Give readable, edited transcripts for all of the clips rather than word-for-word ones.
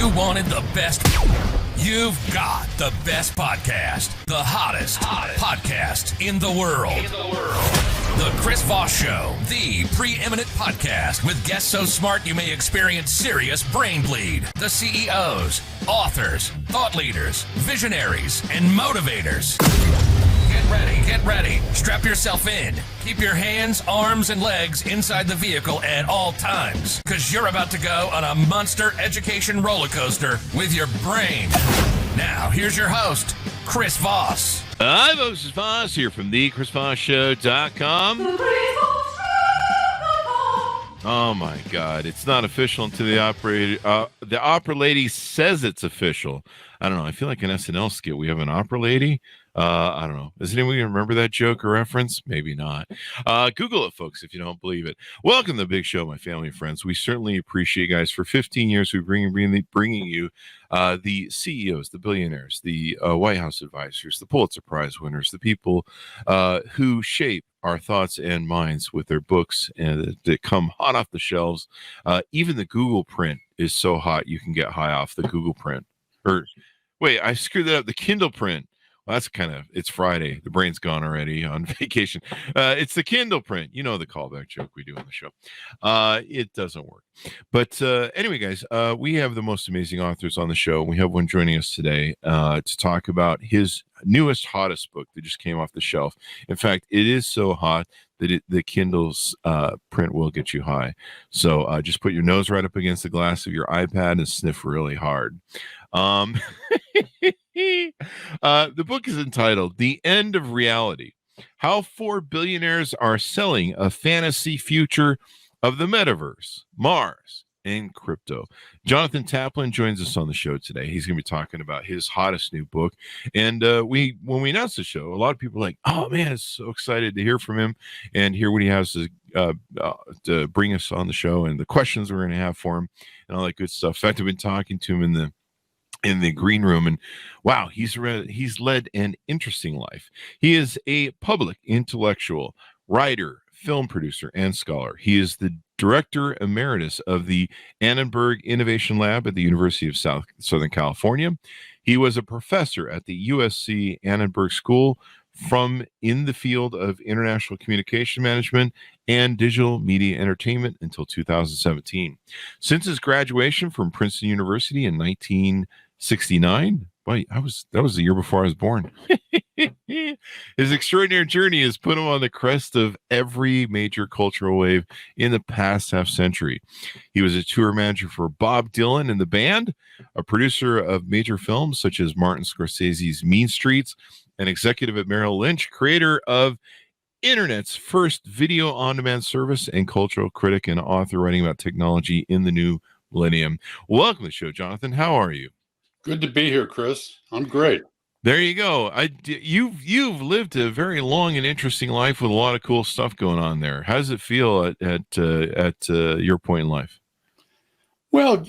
You wanted the best. You've got the best podcast. The hottest podcast in the world. The Chris Voss Show, the preeminent podcast with guests so smart you may experience serious brain bleed. The CEOs, authors, thought leaders, visionaries, and motivators. Get ready. Strap yourself in. Keep your hands, arms, and legs inside the vehicle at all times, because you're about to go on a monster education roller coaster with your brain. Now, here's your host, Chris Voss. Hi, folks. Chris Voss here from thechrisvossshow.com. Oh, my God. It's not official until the opera lady says it's official. I don't know. I feel like an SNL skit. We have an opera lady. I don't know. Does anyone remember that joke or reference? Maybe not. Google it, folks, if you don't believe it. Welcome to the big show, my family and friends. We certainly appreciate you guys. For 15 years, we've been bringing you the CEOs, the billionaires, the White House advisors, the Pulitzer Prize winners, the people who shape our thoughts and minds with their books and that come hot off the shelves. Even the Google print is so hot you can get high off the Google print. Or wait, I screwed that up. The Kindle print. Well, that's it's Friday. The brain's gone already on vacation. It's the Kindle print. You know the callback joke we do on the show. It doesn't work. But anyway, guys, we have the most amazing authors on the show. We have one joining us today to talk about his newest, hottest book that just came off the shelf. In fact, it is so hot that the Kindle's print will get you high. So just put your nose right up against the glass of your iPad and sniff really hard. The book is entitled The End of Reality: How 4 Billionaires Are Selling a Fantasy Future of the Metaverse, Mars, and Crypto. Jonathan Taplin joins us on the show today. He's going to be talking about his hottest new book. And when we announced the show, a lot of people were like, oh, man, it's so excited to hear from him and hear what he has to bring us on the show and the questions we're going to have for him and all that good stuff. In fact, I've been talking to him in the green room, and wow, he's led an interesting life. He is a public intellectual, writer, film producer, and scholar. He is the director emeritus of the Annenberg Innovation Lab at the University of Southern California. He was a professor at the USC Annenberg School in the field of international communication management and digital media entertainment until 2017. Since his graduation from Princeton University in 1969, boy, that was the year before I was born. His extraordinary journey has put him on the crest of every major cultural wave in the past half century. He was a tour manager for Bob Dylan and the band, a producer of major films such as Martin Scorsese's Mean Streets, an executive at Merrill Lynch, creator of Internet's first video on-demand service, and cultural critic and author writing about technology in the new millennium. Welcome to the show, Jonathan. How are you? Good to be here, Chris. I'm great. There you go. You've lived a very long and interesting life with a lot of cool stuff going on there. How does it feel at your point in life? Well,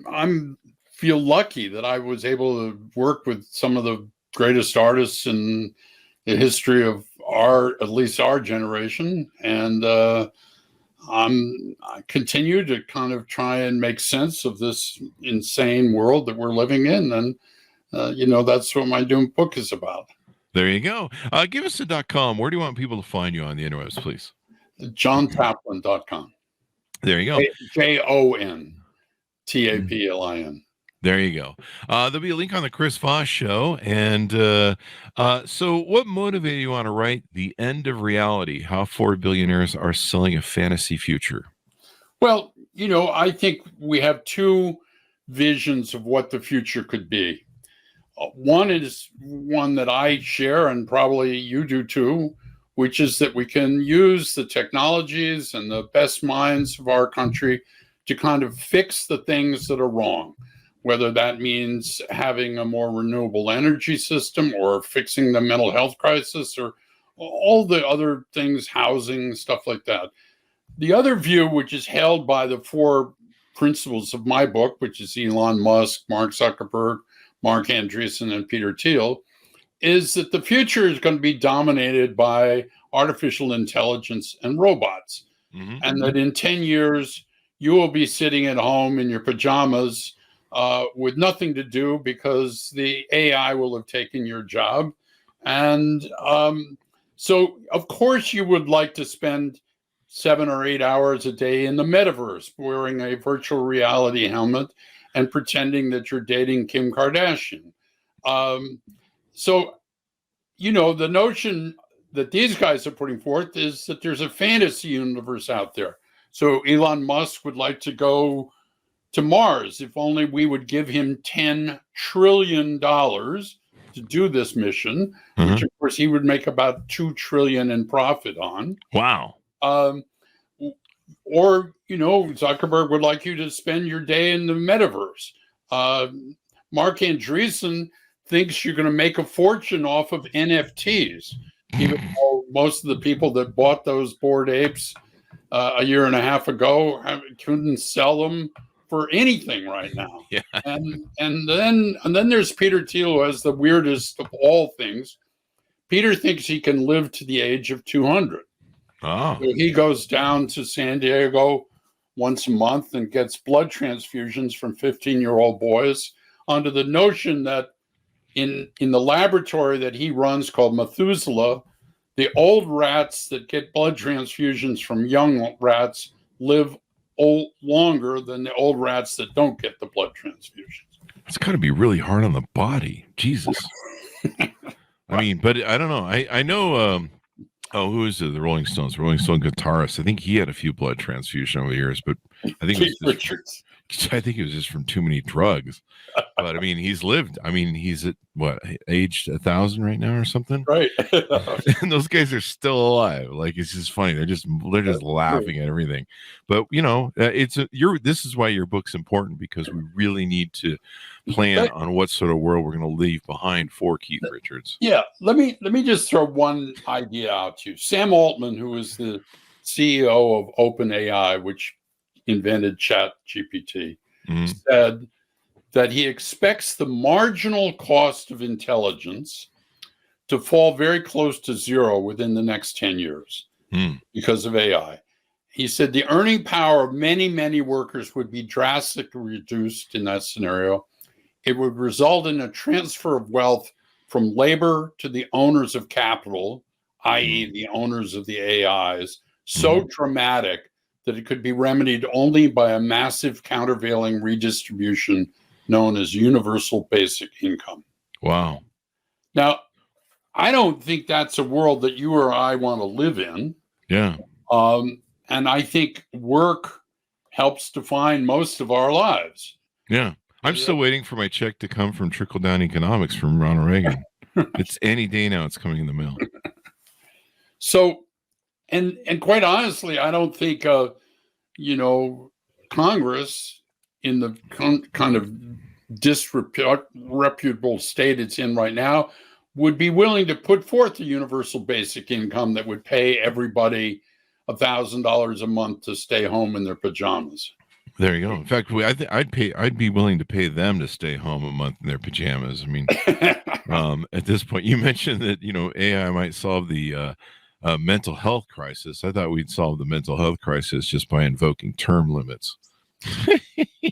I'm feel lucky that I was able to work with some of the greatest artists in the history of at least our generation, and I continue to kind of try and make sense of this insane world that we're living in. And, that's what my new book is about. There you go. Give us a .com. Where do you want people to find you on the interwebs, please? JohnTaplin.com. There you go. JONTAPLIN. There you go. There'll be a link on the Chris Voss Show. And so what motivated you on to write The End of Reality: How 4 Billionaires Are Selling a Fantasy Future? Well, I think we have two visions of what the future could be. One is one that I share, and probably you do too, which is that we can use the technologies and the best minds of our country to kind of fix the things that are wrong, whether that means having a more renewable energy system or fixing the mental health crisis or all the other things, housing, stuff like that. The other view, which is held by the 4 principles of my book, which is Elon Musk, Mark Zuckerberg, Mark Andreessen, and Peter Thiel, is that the future is going to be dominated by artificial intelligence and robots. Mm-hmm. And that in 10 years, you will be sitting at home in your pajamas with nothing to do because the AI will have taken your job. And so, of course, you would like to spend 7 or 8 hours a day in the metaverse wearing a virtual reality helmet and pretending that you're dating Kim Kardashian. So, the notion that these guys are putting forth is that there's a fantasy universe out there. So Elon Musk would like to go to Mars if only we would give him $10 trillion to do this mission, which of course he would make about $2 trillion in profit on. Wow. Or, Zuckerberg would like you to spend your day in the metaverse. Mark Andreessen thinks you're going to make a fortune off of NFTs, even though most of the people that bought those Bored Apes a year and a half ago couldn't sell them for anything right now. Yeah. And then there's Peter Thiel, who has the weirdest of all things. Peter thinks he can live to the age of 200. Oh. So he goes down to San Diego once a month and gets blood transfusions from 15-year-old boys under the notion that in the laboratory that he runs called Methuselah, the old rats that get blood transfusions from young rats live longer than the old rats that don't get the blood transfusions. It's got to be really hard on the body. Jesus. I mean, but I don't know. I know, who is it? The Rolling Stones, Rolling Stone guitarist. I think he had a few blood transfusions over the years, but I think it was just from too many drugs. But I mean, he's lived. I mean, he's at aged 1,000 right now or something, right? And those guys are still alive. Like, it's just funny. They're just laughing at everything. But this is why your book's important, because we really need to plan on what sort of world we're going to leave behind for Keith Richards. Yeah, let me just throw one idea out to you. Sam Altman, who is the CEO of OpenAI, which invented ChatGPT, said that he expects the marginal cost of intelligence to fall very close to zero within the next 10 years because of AI. He said the earning power of many, many workers would be drastically reduced in that scenario. It would result in a transfer of wealth from labor to the owners of capital, i.e. the owners of the AIs, so dramatic that it could be remedied only by a massive countervailing redistribution known as universal basic income. Wow. Now, I don't think that's a world that you or I want to live in. Yeah. And I think work helps define most of our lives. Yeah. I'm still waiting for my check to come from trickle-down economics from Ronald Reagan. It's any day now. It's coming in the mail. So, and quite honestly, I don't think, Congress, in the kind of disreputable state it's in right now, would be willing to put forth a universal basic income that would pay everybody $1,000 a month to stay home in their pajamas. There you go. In fact, I'd be willing to pay them to stay home a month in their pajamas. I mean, at this point, you mentioned that AI might solve the mental health crisis. I thought we'd solve the mental health crisis just by invoking term limits.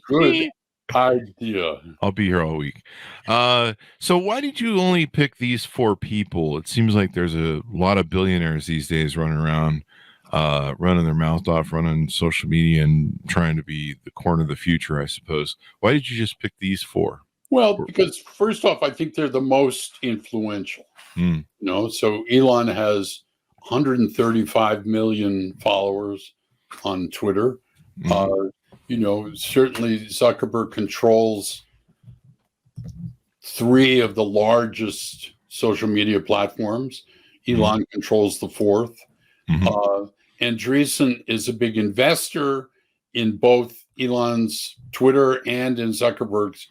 Good idea. I'll be here all week. So why did you only pick these 4 people? It seems like there's a lot of billionaires these days running around, running their mouth off, running social media and trying to be the corner of the future, I suppose. Why did you just pick these 4? Well, because first off, I think they're the most influential. So Elon has 135 million followers on Twitter. Certainly Zuckerberg controls 3 of the largest social media platforms. Elon controls the 4th. Andreessen is a big investor in both Elon's Twitter and in Zuckerberg's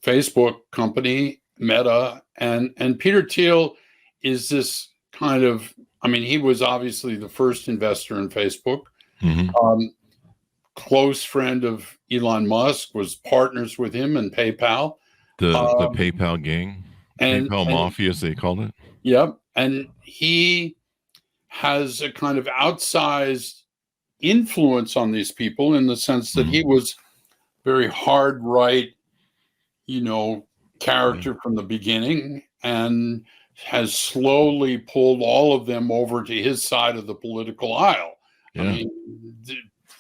Facebook company, Meta. And Peter Thiel is this kind of, he was obviously the first investor in Facebook. Close friend of Elon Musk, was partners with him in PayPal. The PayPal gang, PayPal mafia, as they called it. Yep. And he has a kind of outsized influence on these people in the sense that he was very hard right, character from the beginning, and has slowly pulled all of them over to his side of the political aisle. Yeah. I mean,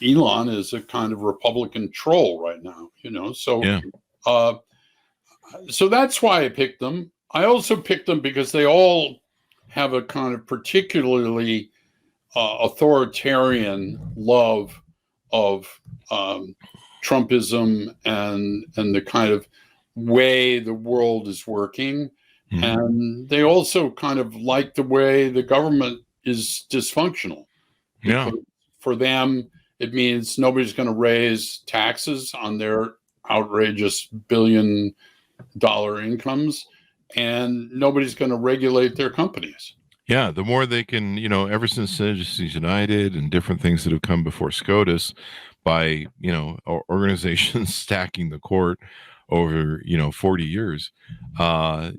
Elon is a kind of Republican troll right now, so Yeah. So that's why I picked them. I also picked them because they all have a kind of particularly authoritarian love of Trumpism and the kind of way the world is working. Mhm. And they also kind of like the way the government is dysfunctional. Yeah. Because for them, it means nobody's going to raise taxes on their outrageous billion-dollar incomes, and nobody's going to regulate their companies. Yeah, the more they can, ever since Citizens United and different things that have come before SCOTUS, by organizations stacking the court over 40 years, people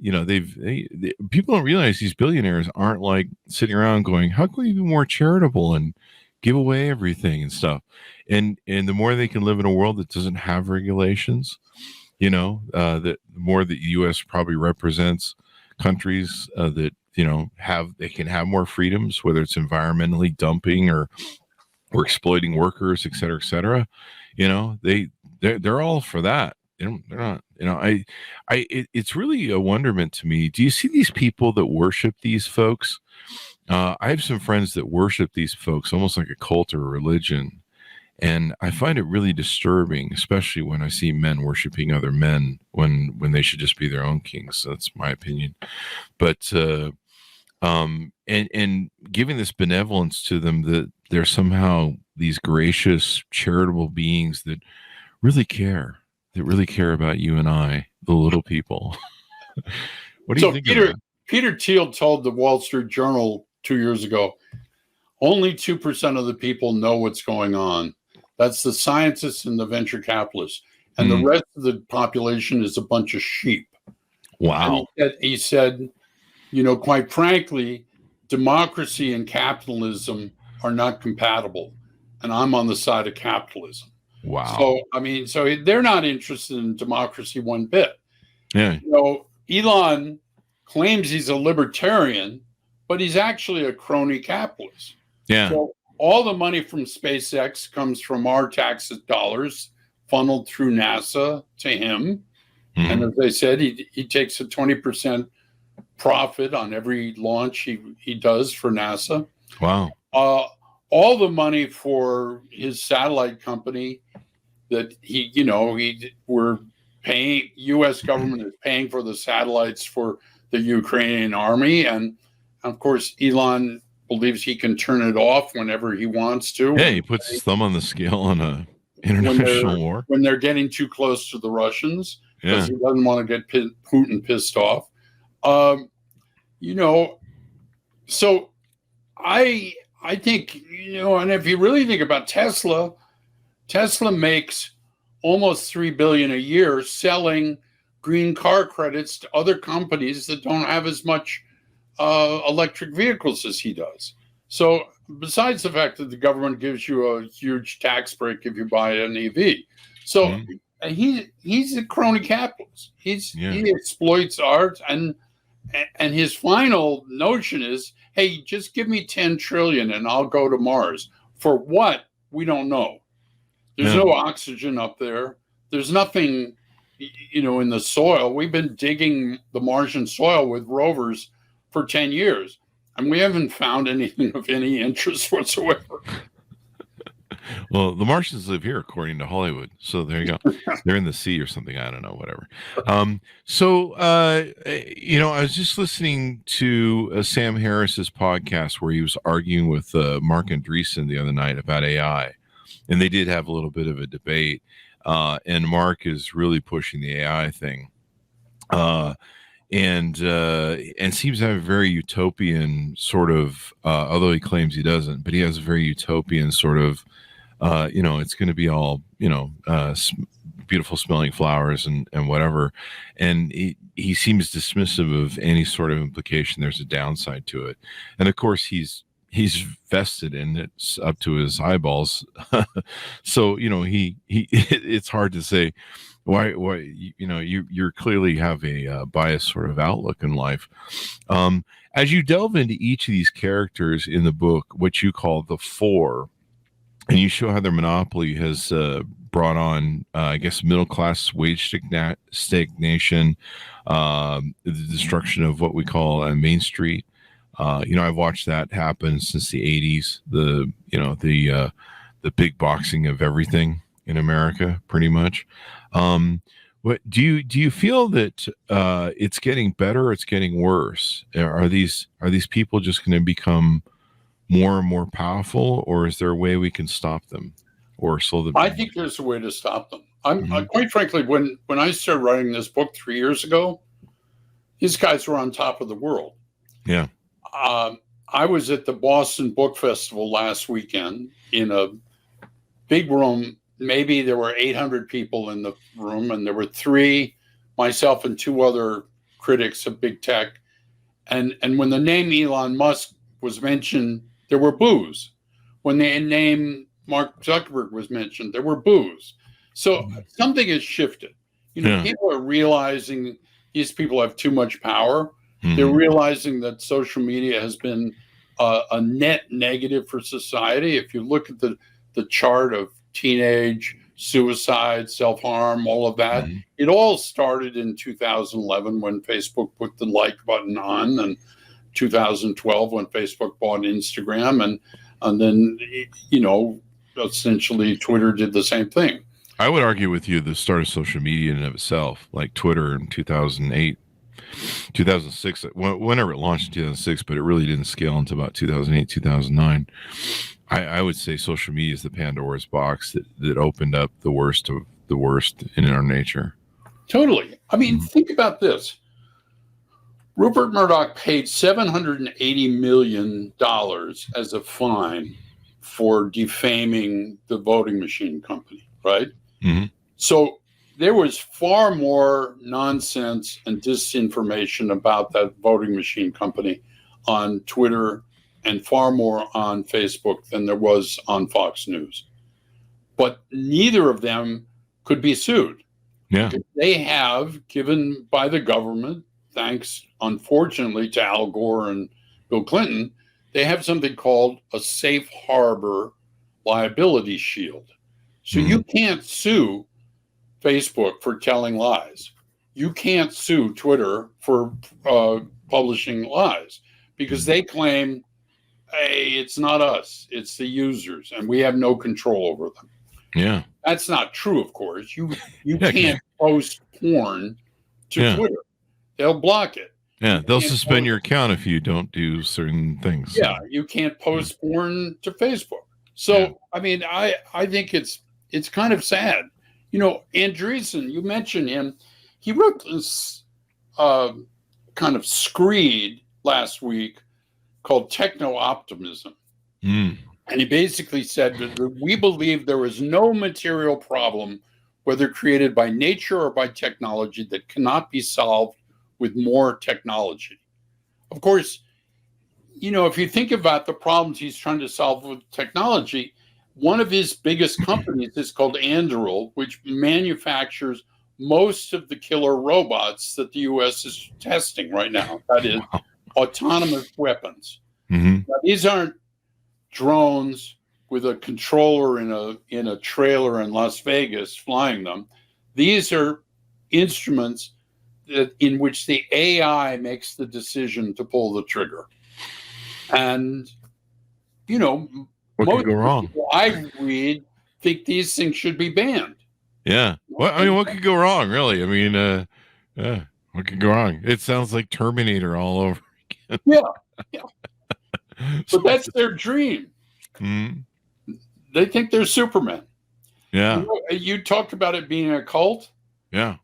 don't realize these billionaires aren't like sitting around going, how can we be more charitable and give away everything and stuff, and the more they can live in a world that doesn't have regulations, the more the U.S. probably represents countries that they can have more freedoms, whether it's environmentally dumping or exploiting workers, et cetera, et cetera. They're all for that. They're not. It's really a wonderment to me. Do you see these people that worship these folks? I have some friends that worship these folks almost like a cult or a religion. And I find it really disturbing, especially when I see men worshiping other men when they should just be their own kings. That's my opinion. But and giving this benevolence to them, that they're somehow these gracious, charitable beings that really care about you and I, the little people. What do you think of that? Peter Thiel told the Wall Street Journal 2 years ago, only 2% of the people know what's going on. That's the scientists and the venture capitalists. And the rest of the population is a bunch of sheep. Wow. And he said, quite frankly, democracy and capitalism are not compatible. And I'm on the side of capitalism. Wow. So they're not interested in democracy one bit. Yeah. Elon claims he's a libertarian, but he's actually a crony capitalist. Yeah. So all the money from SpaceX comes from our tax dollars funneled through NASA to him. Mm-hmm. And as I said, he takes a 20% profit on every launch he does for NASA. Wow. All the money for his satellite company that we're paying, U.S. government is paying for the satellites for the Ukrainian army. And of course, Elon believes he can turn it off whenever he wants to. Yeah, he puts his thumb on the scale on a international war. When they're getting too close to the Russians, because he doesn't want to get Putin pissed off. So I think, and if you really think about Tesla makes almost $3 billion a year selling green car credits to other companies that don't have as much electric vehicles as he does. So besides the fact that the government gives you a huge tax break if you buy an EV. So he's a crony capitalist. He exploits art, and his final notion is, hey, just give me 10 trillion and I'll go to Mars. For what? We don't know. There's no oxygen up there. There's nothing, in the soil. We've been digging the Martian soil with rovers for 10 years, and we haven't found anything of any interest whatsoever. Well, the Martians live here, according to Hollywood. So there you go. They're in the sea or something. I don't know, whatever. I was just listening to Sam Harris's podcast where he was arguing with Mark Andreessen the other night about AI. And they did have a little bit of a debate. And Mark is really pushing the AI thing. And seems to have a very utopian sort of, although he claims he doesn't, but he has a very utopian sort of, it's going to be all, beautiful smelling flowers and whatever. And he seems dismissive of any sort of implication there's a downside to it. And of course, he's he's vested in it up to his eyeballs. So, he it's hard to say why, you're clearly have a biased sort of outlook in life. As you delve into each of these characters in the book, what you call the four, and you show how their monopoly has brought on, I guess, middle-class wage stagnation, the destruction of what we call Main Street. I've watched that happen since the 80s, the big boxing of everything in America, pretty much. What do you feel that it's getting better or it's getting worse? Are these people just going to become more and more powerful, or is there a way we can stop them or slow them down? I think there's a way to stop them. Quite frankly, when I started writing this book 3 years ago, these guys were on top of the world. Yeah. I was at the Boston Book Festival last weekend in a big room. Maybe there were 800 people in the room, and there were three, myself and two other critics of big tech. And when the name Elon Musk was mentioned, there were boos. When the name Mark Zuckerberg was mentioned, there were boos. So something has shifted. People are realizing these people have too much power. Mm-hmm. They're realizing that social media has been a net negative for society. If you look at the chart of teenage suicide, self-harm, all of that, it all started in 2011 when Facebook put the like button on, and 2012 when Facebook bought Instagram, and then essentially Twitter did the same thing. I would argue with you the start of social media in and of itself, like Twitter in 2008, 2006, whenever it launched in 2006, but it really didn't scale until about 2008, 2009. I would say social media is the Pandora's box that opened up the worst of the worst in our nature. Totally. I mean, think about this. Rupert Murdoch paid $780 million as a fine for defaming the voting machine company, right? Mm-hmm. So there was far more nonsense and disinformation about that voting machine company on Twitter and far more on Facebook than there was on Fox News. But neither of them could be sued. Yeah. They have, given by the government, thanks, unfortunately, to Al Gore and Bill Clinton, they have something called a safe harbor liability shield. So you can't sue Facebook for telling lies. You can't sue Twitter for publishing lies because they claim, hey, it's not us, it's the users, and we have no control over them. Yeah. That's not true, of course. You can't post porn to Twitter. They'll block it. Yeah, they'll suspend your account if you don't do certain things. Yeah, you can't post porn to Facebook. So, I mean, I think it's kind of sad. Andreessen, you mentioned him. He wrote this kind of screed last week called Techno-Optimism. And he basically said that we believe there is no material problem, whether created by nature or by technology, that cannot be solved with more technology. Of course, if you think about the problems he's trying to solve with technology, one of his biggest companies is called Anduril, which manufactures most of the killer robots that the U.S. is testing right now. That is autonomous weapons. Now, these aren't drones with a controller in a trailer in Las Vegas flying them. These are instruments in which the AI makes the decision to pull the trigger. And, what could go wrong? People I read think these things should be banned. Yeah. What could go wrong, really? I mean, what could go wrong? It sounds like Terminator all over again. Yeah. But that's their dream. They think they're Superman. Yeah. You talked about it being a cult. Yeah.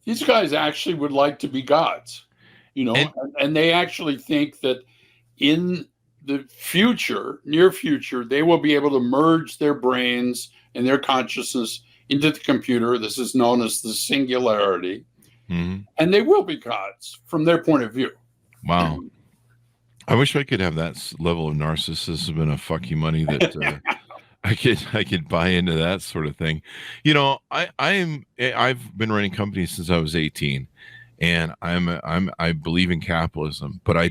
These guys actually would like to be gods, and they actually think that in the future, near future, they will be able to merge their brains and their consciousness into the computer. This is known as the singularity. And they will be gods from their point of view. Wow. I wish I could have that level of narcissism and a fuck you money that I could buy into that sort of thing. You know, I've been running companies since I was 18, and I believe in capitalism, but I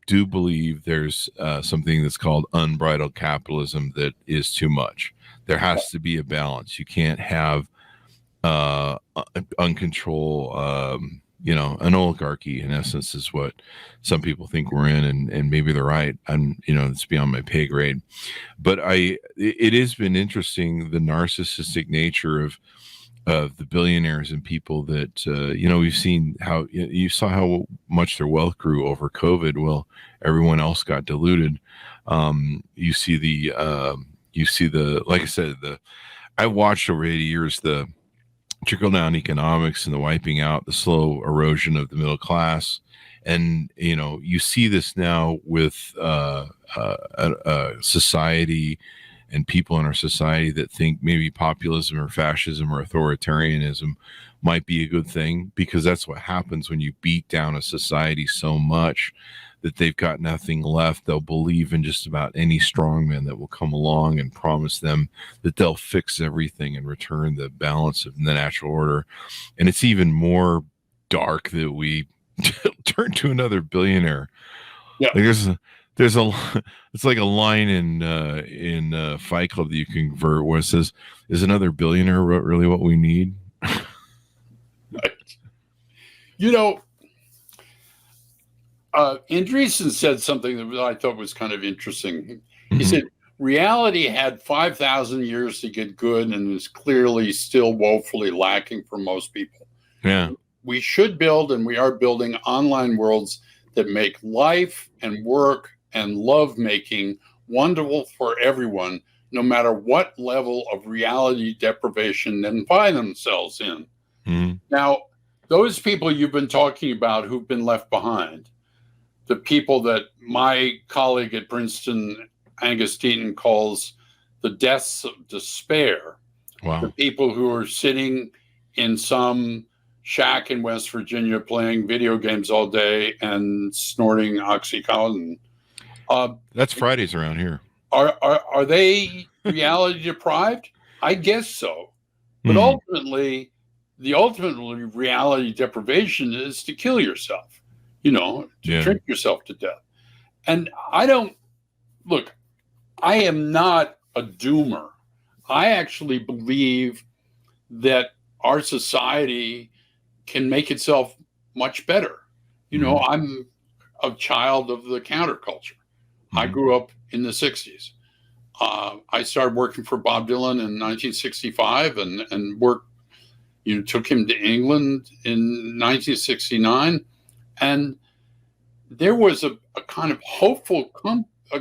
do believe there's something that's called unbridled capitalism that is too much. There has to be a balance. You can't have uncontrolled, an oligarchy in essence is what some people think we're in, and maybe they're right. It's beyond my pay grade, but it has been interesting, the narcissistic nature of the billionaires and people that, we've seen how you saw how much their wealth grew over COVID. Well, everyone else got diluted. You see the, like I said, I watched over 80 years, the trickle down economics and the wiping out, the slow erosion of the middle class. And, you see this now with society and people in our society that think maybe populism or fascism or authoritarianism might be a good thing, because that's what happens when you beat down a society so much that they've got nothing left. They'll believe in just about any strongman that will come along and promise them that they'll fix everything and return the balance of the natural order. And it's even more dark that we turn to another billionaire. Yeah. Like it's like a line in Fight Club that you can convert where it says, "Is another billionaire really what we need?" Right. Andreessen said something that I thought was kind of interesting. He said, reality had 5,000 years to get good and is clearly still woefully lacking for most people. Yeah. We should build, and we are building, online worlds that make life and work and love making wonderful for everyone, no matter what level of reality deprivation they find themselves in. Mm-hmm. Now, those people you've been talking about who've been left behind, the people that my colleague at Princeton, Angus Deaton, calls the deaths of despair. Wow. The people who are sitting in some shack in West Virginia playing video games all day and snorting OxyContin. That's Fridays around here. Are they reality deprived? I guess so. But ultimately, the ultimate reality deprivation is to kill yourself. To drink yourself to death. And I am not a doomer. I actually believe that our society can make itself much better. I'm a child of the counterculture. I grew up in the 60s. I started working for Bob Dylan in 1965 and worked, took him to England in 1969. And there was a kind of hopeful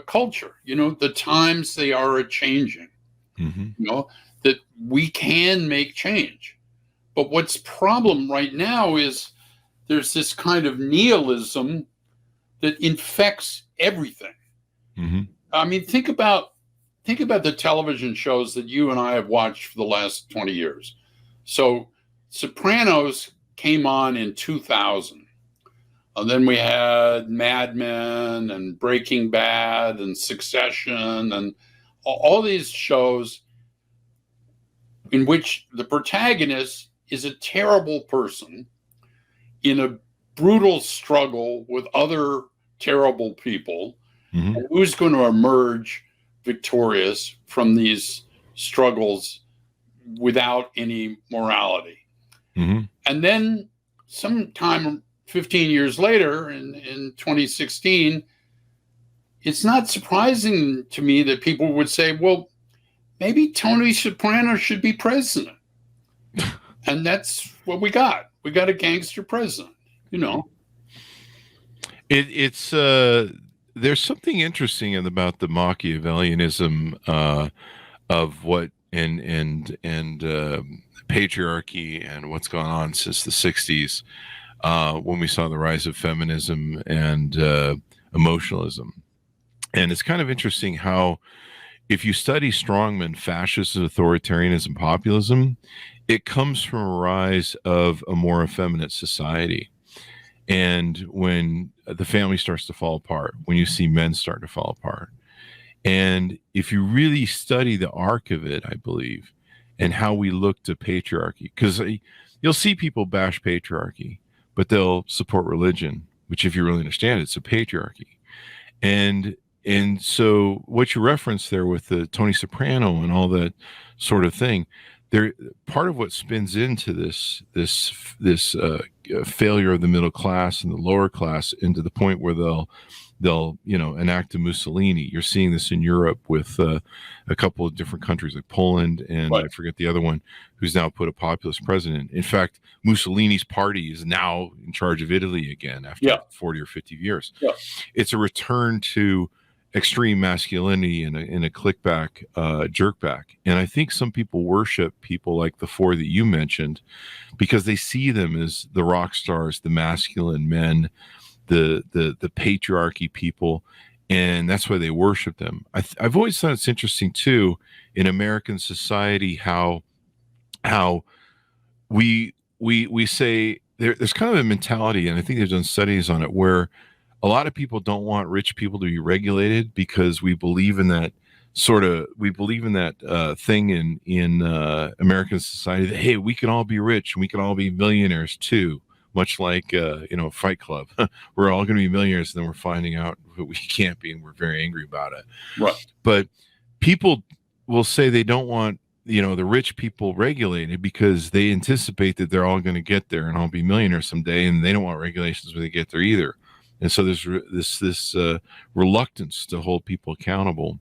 culture, the times they are a-changing, that we can make change. But what's problem right now is there's this kind of nihilism that infects everything. Mm-hmm. I mean, think about the television shows that you and I have watched for the last 20 years. So Sopranos came on in 2000. And then we had Mad Men and Breaking Bad and Succession and all these shows in which the protagonist is a terrible person in a brutal struggle with other terrible people. Mm-hmm. And who's going to emerge victorious from these struggles without any morality? Mm-hmm. And then sometime 15 years later, in 2016, it's not surprising to me that people would say, well, maybe Tony Soprano should be president. And that's what we got. We got a gangster president, It's there's something interesting about the Machiavellianism of what and patriarchy and what's gone on since the 60s. When we saw the rise of feminism and emotionalism. And it's kind of interesting how, if you study strongmen, fascism, authoritarianism, populism, it comes from a rise of a more effeminate society. and when the family starts to fall apart, when you see men start to fall apart. And if you really study the arc of it, I believe, and how we look to patriarchy, because you'll see people bash patriarchy, but they'll support religion, which, if you really understand it, it's a patriarchy. And so what you referenced there with the Tony Soprano and all that sort of thing, there, part of what spins into this failure of the middle class and the lower class, into the point where they'll enact a Mussolini. You're seeing this in Europe with a couple of different countries like Poland and right. I forget the other one, who's now put a populist president. In fact, Mussolini's party is now in charge of Italy again after 40 or 50 years. Yeah. It's a return to extreme masculinity and a clickback, jerkback. And I think some people worship people like the four that you mentioned because they see them as the rock stars, the masculine men, the patriarchy people, and that's why they worship them. I've always thought it's interesting too in American society how we say there's kind of a mentality, and I think they've done studies on it, where a lot of people don't want rich people to be regulated because we believe in that thing in American society that, hey, we can all be rich and we can all be millionaires too. Much like, Fight Club. We're all going to be millionaires, and then we're finding out that we can't be, and we're very angry about it. Right. But people will say they don't want, the rich people regulated because they anticipate that they're all going to get there and all be millionaires someday, and they don't want regulations when they get there either. And so there's this reluctance to hold people accountable.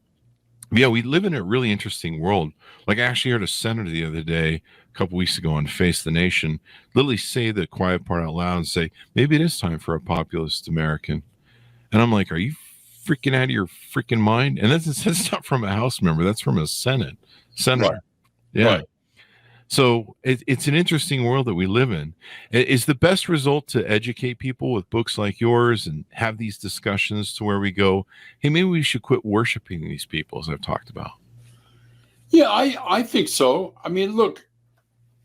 Yeah, we live in a really interesting world. Like, I actually heard a senator the other day, a couple weeks ago, on Face the Nation, literally say the quiet part out loud and say, maybe it is time for a populist American. And I'm like, are you freaking out of your freaking mind? And that's not from a House member. That's from a senator. Right. Yeah. Right. So it's an interesting world that we live in. Is the best result to educate people with books like yours and have these discussions to where we go, hey, maybe we should quit worshiping these people, as I've talked about? Yeah, I think so. I mean, look,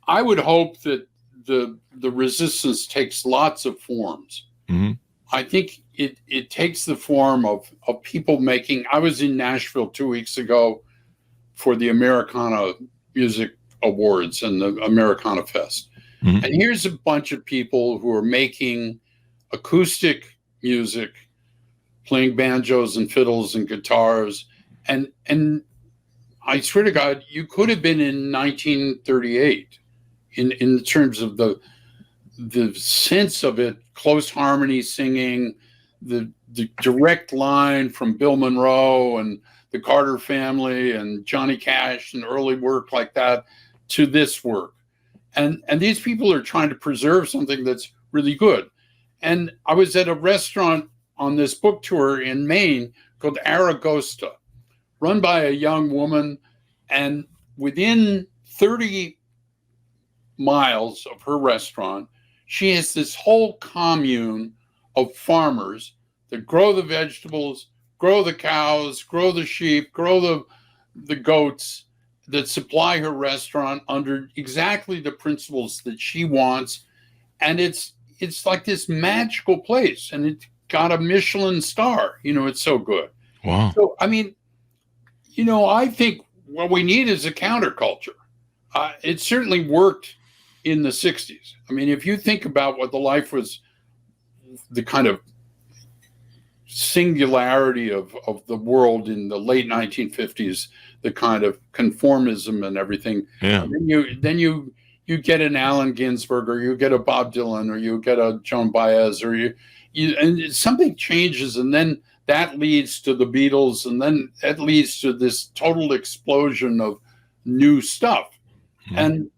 I would hope that the resistance takes lots of forms. Mm-hmm. I think it takes the form of people making. I was in Nashville 2 weeks ago for the Americana Music Awards and the Americana Fest. Mm-hmm. And here's a bunch of people who are making acoustic music, playing banjos and fiddles and guitars. And I swear to God, you could have been in 1938 in terms of the sense of it, close harmony singing, the direct line from Bill Monroe and the Carter family and Johnny Cash and early work like that to this work. And these people are trying to preserve something that's really good. And I was at a restaurant on this book tour in Maine called Aragosta, run by a young woman. And within 30 miles of her restaurant, she has this whole commune of farmers that grow the vegetables, grow the cows, grow the sheep, grow the goats, that supply her restaurant under exactly the principles that she wants. And it's like this magical place, and it got a Michelin star. It's so good. Wow. So, I mean, I think what we need is a counterculture. It certainly worked in the 60s. I mean, if you think about what the life was, the kind of singularity of the world in the late 1950s, the kind of conformism and everything. Yeah. And then you get an Allen Ginsberg, or you get a Bob Dylan, or you get a Joan Baez, or and something changes, and then that leads to the Beatles, and then that leads to this total explosion of new stuff. Mm-hmm. And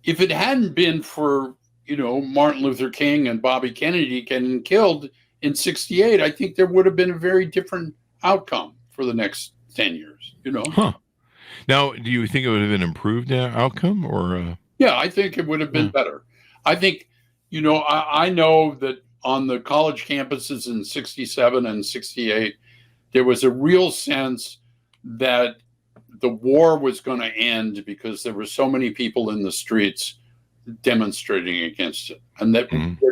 if it hadn't been for Martin Luther King and Bobby Kennedy getting killed in 1968, I think there would have been a very different outcome for the next 10 years, Huh. Now, do you think it would have been an improved outcome, or? Yeah, I think it would have been better. I think, I know that on the college campuses in 1967 and 1968, there was a real sense that the war was going to end because there were so many people in the streets demonstrating against it, and that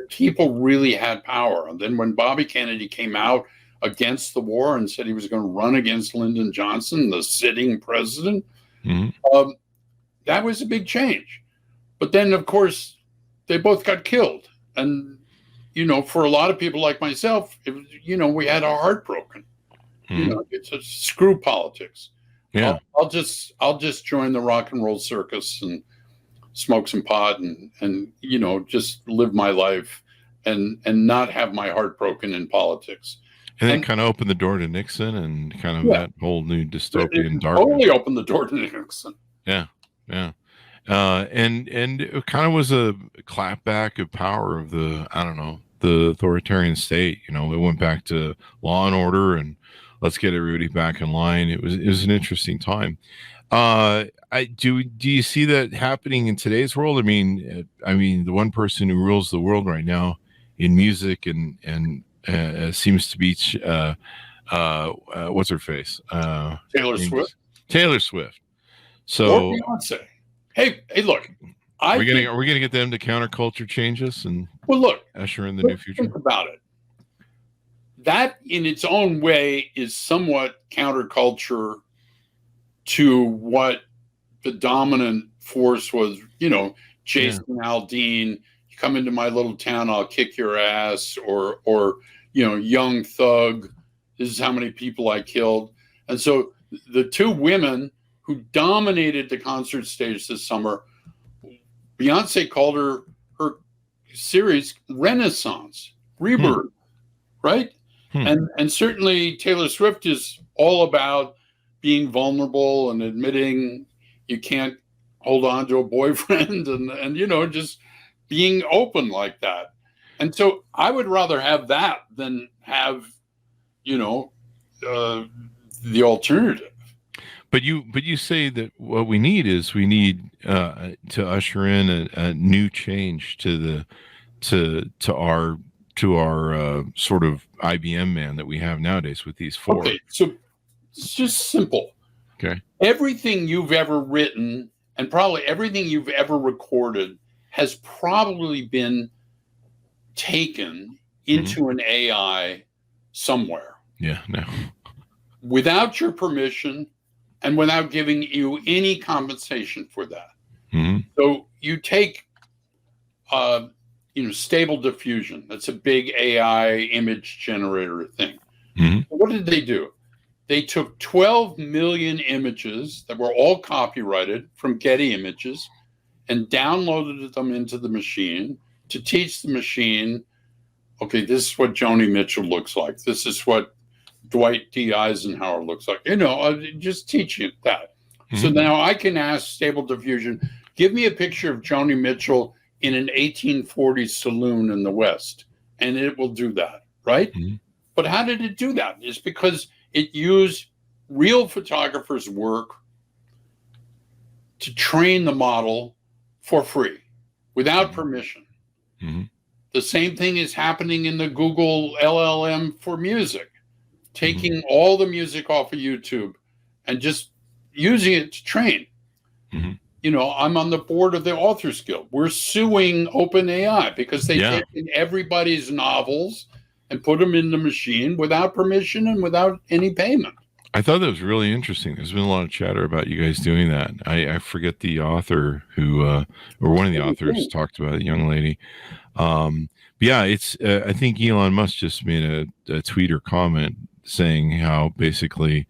people really had power. And then when Bobby Kennedy came out against the war and said he was going to run against Lyndon Johnson, the sitting president, that was a big change. But then, of course, they both got killed. And, for a lot of people like myself, we had our heart broken. It's a screw politics. Yeah. I'll just join the rock and roll circus and smoke some pot and just live my life and not have my heart broken in politics. And then kind of opened the door to Nixon and kind of that whole new dystopian darkness. Totally opened the door to Nixon. Yeah. And it kind of was a clapback of power of the authoritarian state. It went back to law and order and let's get everybody back in line. It was an interesting time. Do you see that happening in today's world? I mean, the one person who rules the world right now in music and seems to be what's her face? Taylor Swift. Taylor Swift. So or Beyonce. Hey, look. Are we gonna get them to counterculture changes and usher in the new future? Think about it. That in its own way is somewhat counterculture to what the dominant force was, Jason Aldean, you come into my little town, I'll kick your ass, or Young Thug, this is how many people I killed. And so the two women who dominated the concert stage this summer, Beyonce called her series Renaissance, Rebirth, right? And certainly Taylor Swift is all about being vulnerable and admitting you can't hold on to a boyfriend and just being open like that. And so I would rather have that than have, the alternative. But you say that what we need to usher in a new change to our sort of IBM man that we have nowadays with these four. Okay, so it's just simple. Okay. Everything you've ever written and probably everything you've ever recorded has probably been taken into an AI somewhere. Yeah, no. Without your permission and without giving you any compensation for that. So you take, Stable Diffusion. That's a big AI image generator thing. What did they do? They took 12 million images that were all copyrighted from Getty Images and downloaded them into the machine to teach the machine, okay, this is what Joni Mitchell looks like. This is what Dwight D. Eisenhower looks like. Just teach it that. So now I can ask Stable Diffusion, give me a picture of Joni Mitchell in an 1840s saloon in the West, and it will do that, right? But how did it do that? It's because it used real photographers' work to train the model for free, without permission. The same thing is happening in the Google LLM for music, taking all the music off of YouTube and just using it to train. I'm on the board of the Authors Guild. We're suing OpenAI because they've taken everybody's novels and put them in the machine without permission and without any payment. I thought that was really interesting. There's been a lot of chatter about you guys doing that. I forget the author who, or one of the authors talked about a young lady. It's, I think Elon Musk just made a tweet or comment saying how basically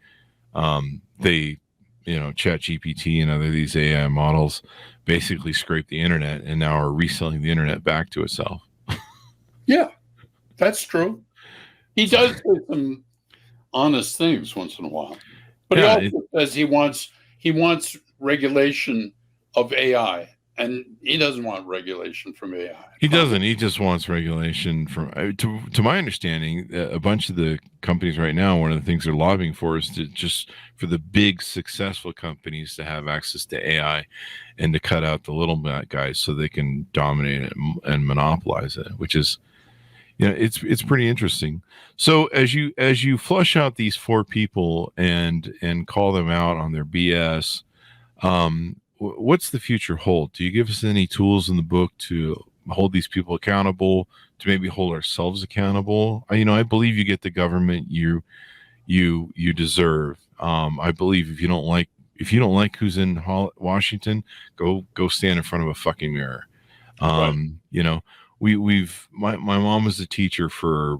they, ChatGPT and other these AI models basically scrape the internet and now are reselling the internet back to itself. Yeah, that's true. He does say some honest things once in a while, but he also says he wants regulation of AI, and he doesn't want regulation from AI. He doesn't. He just wants regulation from. To my understanding, a bunch of the companies right now, one of the things they're lobbying for is for the big successful companies to have access to AI, and to cut out the little guys so they can dominate it and monopolize it, which is. It's pretty interesting. So as you flush out these four people and call them out on their BS, what's the future hold? Do you give us any tools in the book to hold these people accountable, to maybe hold ourselves accountable? I believe you get the government you deserve. I believe if you don't like who's in Washington, go stand in front of a fucking mirror. Right. My mom was a teacher for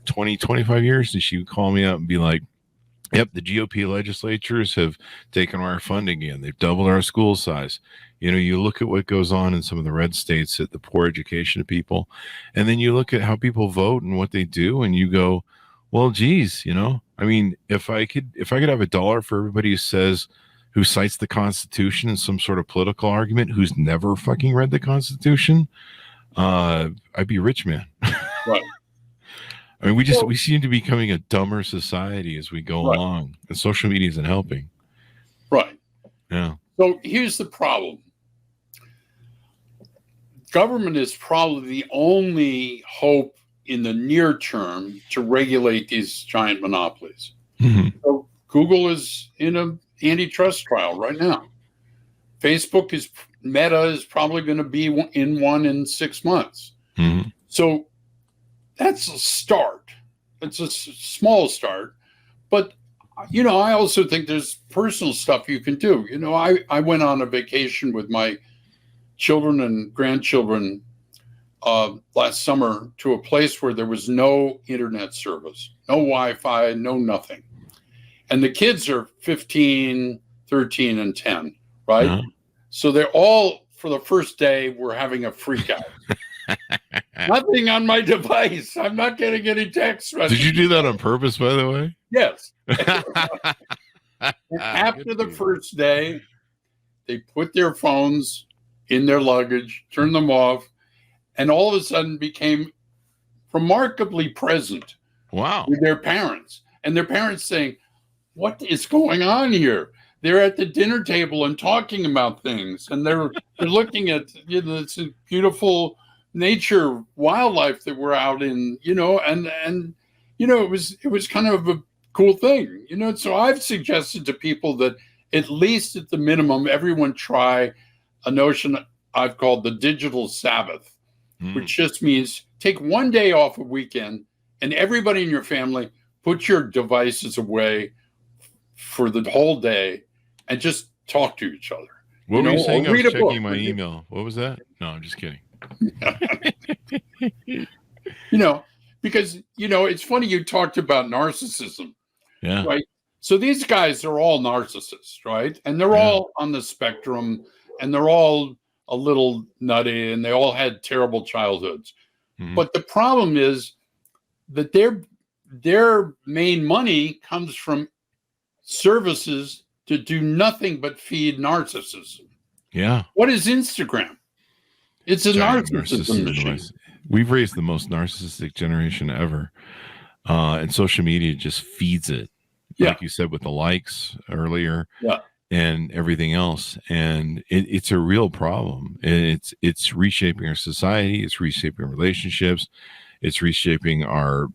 20, 25 years, and she would call me up and be like, yep, the GOP legislatures have taken our funding again. They've doubled our school size. You look at what goes on in some of the red states at the poor education of people, and then you look at how people vote and what they do, and you go, well, geez, if I could have $1 for everybody who cites the Constitution in some sort of political argument, who's never fucking read the Constitution, I'd be a rich man. Right. I mean, we seem to be becoming a dumber society as we go along, and social media isn't helping. Right. Yeah. So here's the problem. Government is probably the only hope in the near term to regulate these giant monopolies. Mm-hmm. So Google is in an antitrust trial right now. Meta is probably going to be in one in 6 months. Mm-hmm. So that's a start. It's a small start. But, I also think there's personal stuff you can do. I went on a vacation with my children and grandchildren last summer to a place where there was no internet service, no Wi-Fi, no nothing. And the kids are 15, 13, and 10, right? Uh-huh. So they're all, for the first day, we're having a freak out. Nothing on my device. I'm not getting any text messages. Did you do that on purpose, by the way? Yes. After the first day, they put their phones in their luggage, turned them off, and all of a sudden became remarkably present. Wow. With their parents. And their parents saying, what is going on here? They're at the dinner table and talking about things, and they're looking at this beautiful nature, wildlife that we're out in, and it was kind of a cool thing, So I've suggested to people that at least at the minimum, everyone try a notion I've called the digital Sabbath, which just means take one day off a weekend, and everybody in your family put your devices away for the whole day and just talk to each other. What were you saying? I was checking book. my email. What was that? No, I'm just kidding. Because, it's funny you talked about narcissism. Yeah. Right. So these guys are all narcissists, right? And they're all on the spectrum, and they're all a little nutty, and they all had terrible childhoods. Mm-hmm. But the problem is that their main money comes from services to do nothing but feed narcissism. Yeah. What is Instagram? It's a narcissism machine. We've raised the most narcissistic generation ever. And social media just feeds it. Like you said, with the likes earlier and everything else. And it's a real problem. And it's reshaping our society. It's reshaping relationships. It's reshaping our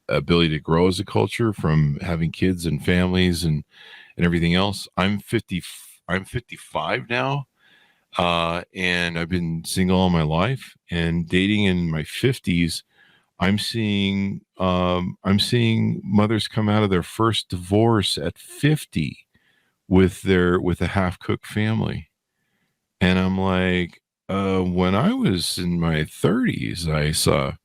ability to grow as a culture from having kids and families and everything else. I'm 55 now. And I've been single all my life, and dating in my 50s. I'm seeing mothers come out of their first divorce at 50 with a half-cooked family. And I'm like, when I was in my 30s, I saw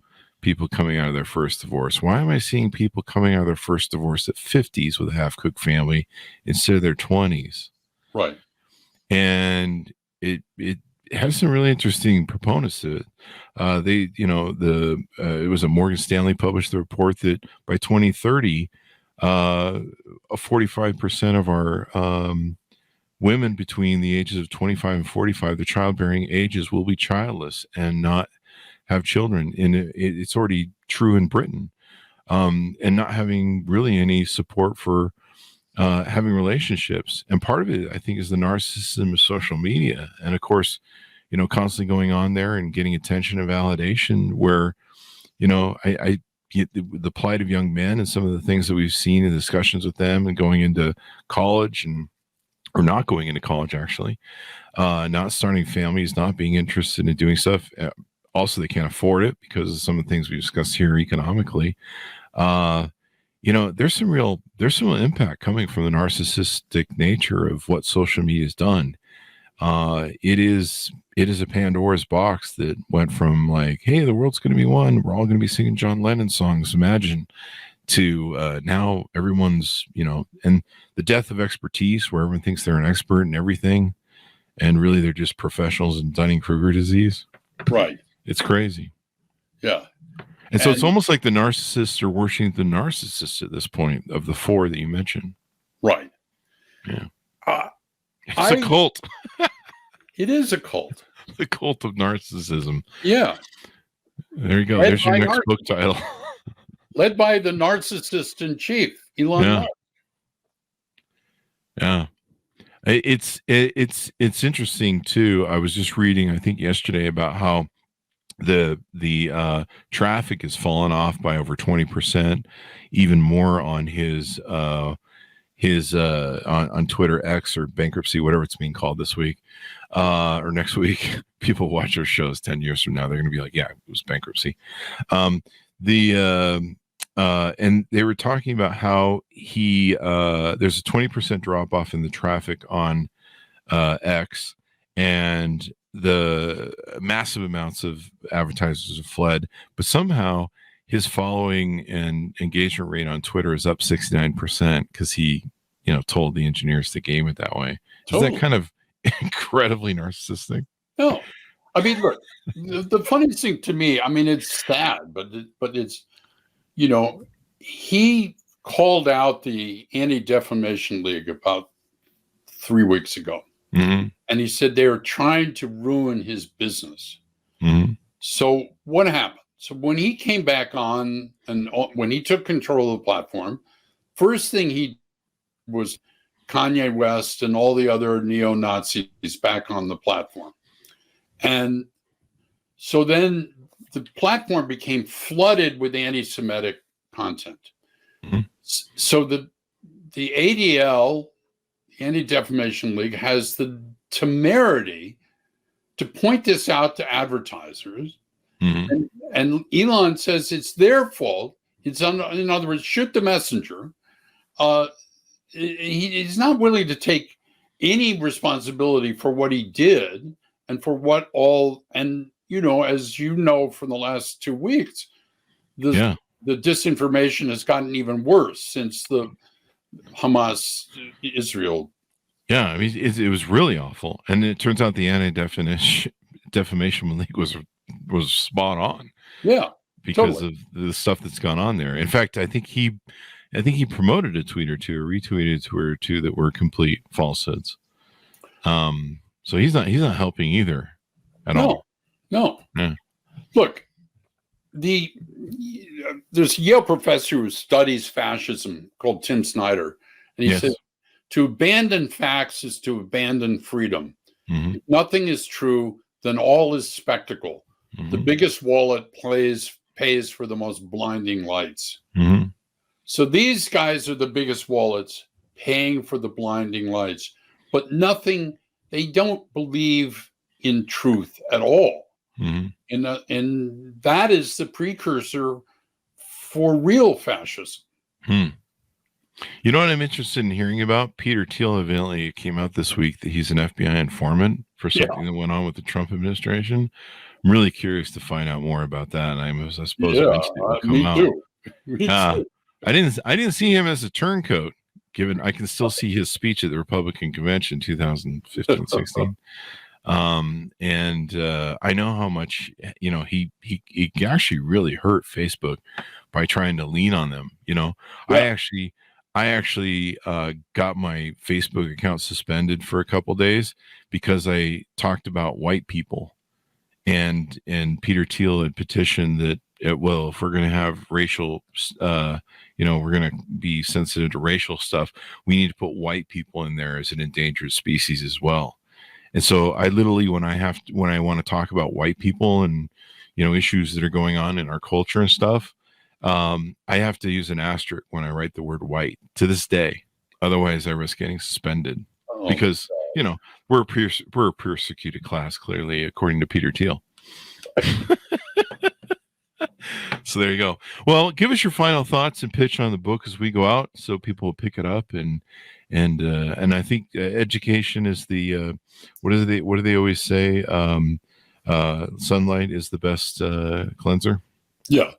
people coming out of their first divorce. Why am I seeing people coming out of their first divorce at 50s with a half-cooked family instead of their 20s? Right. And it has some really interesting proponents to it. It was a Morgan Stanley published the report that by 2030, 45% of our women between the ages of 25 and 45, the childbearing ages, will be childless and not have children. And it's already true in Britain, and not having really any support for having relationships. And part of it, I think, is the narcissism of social media. And of course, constantly going on there and getting attention and validation where, I get the plight of young men and some of the things that we've seen in discussions with them and going into college and or not going into college, actually, not starting families, not being interested in doing stuff. Also, they can't afford it because of some of the things we discussed here economically. There's some real impact coming from the narcissistic nature of what social media has done. It is a Pandora's box that went from like, hey, the world's going to be one, we're all going to be singing John Lennon songs, imagine, to now everyone's, and the death of expertise, where everyone thinks they're an expert in everything, and really they're just professionals in Dunning-Kruger disease. Right. It's crazy. Yeah. And so it's almost like the narcissists are worshiping the narcissists at this point, of the four that you mentioned. Right. Yeah. It's a cult. It is a cult. The cult of narcissism. Yeah. There you go. There's your next book title. Led by the narcissist in chief, Elon Musk. Yeah. It's interesting too. I was just reading, I think yesterday, about how the traffic has fallen off by over 20%, even more on his on Twitter X, or bankruptcy, whatever it's being called this week, or next week. People watch our shows 10 years from now, they're going to be like, yeah, it was bankruptcy. And they were talking about how there's a 20% drop off in the traffic on X, and the massive amounts of advertisers have fled, but somehow his following and engagement rate on Twitter is up 69% because he, told the engineers to game it that way. Totally. Is that kind of incredibly narcissistic? No, I mean, look, the funniest thing to me, I mean, it's sad, but it's, he called out the Anti-Defamation League about 3 weeks ago. Mm-hmm. And he said they were trying to ruin his business. Mm-hmm. So what happened? So when he came back on, and when he took control of the platform, first thing he was Kanye West and all the other neo-Nazis back on the platform. And so then the platform became flooded with anti-Semitic content. Mm-hmm. So the ADL, Anti-Defamation League, has the temerity to point this out to advertisers. Mm-hmm. And Elon says it's their fault. In other words, shoot the messenger. He's not willing to take any responsibility for what he did and for what all, and as you know from the last 2 weeks, the disinformation has gotten even worse since the Hamas Israel. Yeah, I mean, it was really awful, and it turns out the Anti-Defamation League was spot on. Yeah, because totally. of the stuff that's gone on there. In fact, I think he promoted a tweet or two, or retweeted a tweet or two that were complete falsehoods. So he's not helping either at all. No. Yeah. Look, there's a Yale professor who studies fascism called Tim Snyder, and he said, to abandon facts is to abandon freedom. Mm-hmm. If nothing is true, then all is spectacle. Mm-hmm. The biggest wallet pays for the most blinding lights. Mm-hmm. So these guys are the biggest wallets paying for the blinding lights, but they don't believe in truth at all. Mm-hmm. And that is the precursor for real fascism. You know what I'm interested in hearing about? Peter Thiel evidently came out this week that he's an FBI informant for something that went on with the Trump administration. I'm really curious to find out more about that. And I suppose eventually it will come out. Me too. I didn't see him as a turncoat, given I can still see his speech at the Republican convention 2015-16. And I know how much, he actually really hurt Facebook by trying to lean on them. I actually got my Facebook account suspended for a couple days because I talked about white people, and Peter Thiel had petitioned that if we're going to have racial, we're going to be sensitive to racial stuff, we need to put white people in there as an endangered species as well. And so I literally, when I want to talk about white people and, issues that are going on in our culture and stuff, I have to use an asterisk when I write the word white to this day. Otherwise I risk getting suspended. because we're a persecuted class, clearly, according to Peter Thiel. So there you go. Well, give us your final thoughts and pitch on the book as we go out, so people will pick it up. And I think education is the what do they always say? Sunlight is the best cleanser. Yeah.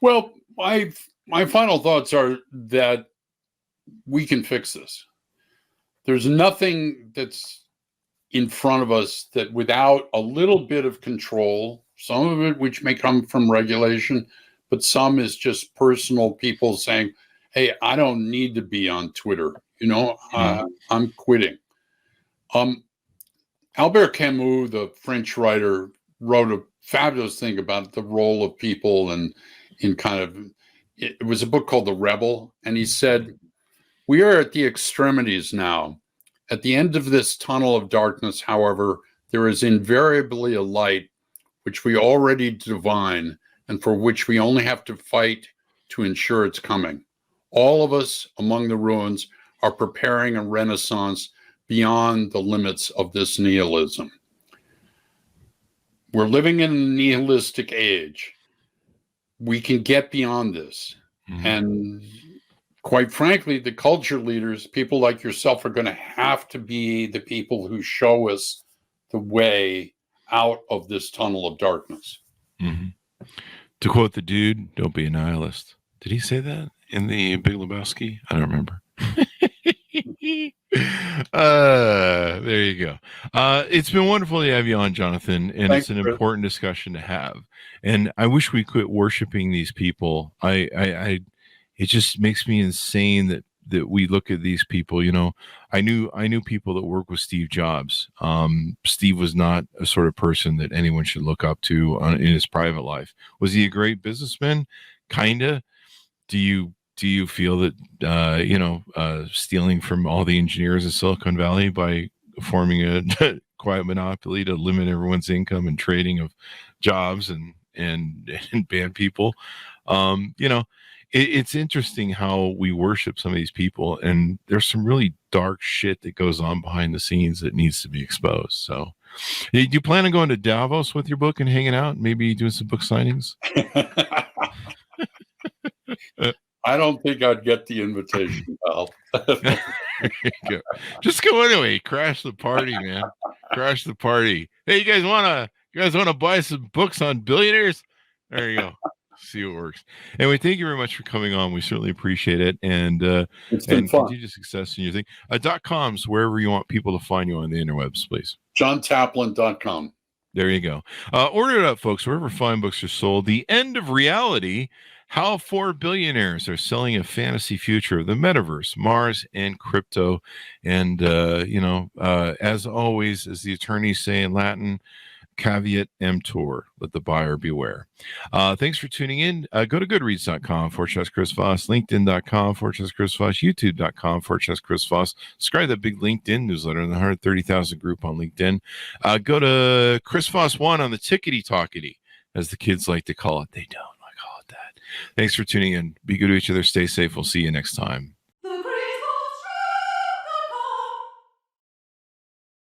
Well, my final thoughts are that we can fix this. There's nothing that's in front of us that, without a little bit of control, some of it which may come from regulation, but some is just personal people saying, hey, I don't need to be on Twitter. I'm quitting. Albert Camus, the French writer, wrote a fabulous thing about the role of people, and it was a book called The Rebel. And he said, we are at the extremities now. At the end of this tunnel of darkness, however, there is invariably a light which we already divine and for which we only have to fight to ensure its coming. All of us among the ruins are preparing a renaissance beyond the limits of this nihilism. We're living in a nihilistic age. We can get beyond this. Mm-hmm. And quite frankly, the culture leaders, people like yourself, are going to have to be the people who show us the way out of this tunnel of darkness. Mm-hmm. To quote the dude, don't be a nihilist. Did he say that in the Big Lebowski? I don't remember. There you go. It's been wonderful to have you on, Jonathan, and Thanks, it's an important discussion to have. And I wish we quit worshiping these people. It just makes me insane that we look at these people. I knew people that work with Steve Jobs. Steve was not a sort of person that anyone should look up to in his private life. Was he a great businessman? Kinda. Do you feel that stealing from all the engineers of Silicon Valley by forming a quiet monopoly to limit everyone's income and trading of jobs and ban people? It's interesting how we worship some of these people, and there's some really dark shit that goes on behind the scenes that needs to be exposed. So, do you plan on going to Davos with your book and hanging out, maybe doing some book signings? I don't think I'd get the invitation, Al. Go. Just go anyway. Crash the party, man. Crash the party. Hey, you guys wanna buy some books on billionaires? There you go. See what works. Anyway, thank you very much for coming on. We certainly appreciate it. And it's been fun. Continued success in your thing. .coms, wherever you want people to find you on the interwebs, please. JohnTaplin.com. There you go. Order it up, folks, wherever fine books are sold. The End of Reality: How 4 Billionaires Are Selling a Fantasy Future of the Metaverse, Mars, and Crypto. And, as always, as the attorneys say in Latin, caveat emptor, let the buyer beware. Thanks for tuning in. Go to goodreads.com/Chris Voss, linkedin.com/Chris Voss, youtube.com/Chris Voss. Subscribe to that big LinkedIn newsletter in the 130,000 group on LinkedIn. Go to Chris Voss 1 on the tickety-talkety, as the kids like to call it. They don't. Thanks for tuning in. Be good to each other. Stay safe. We'll see you next time.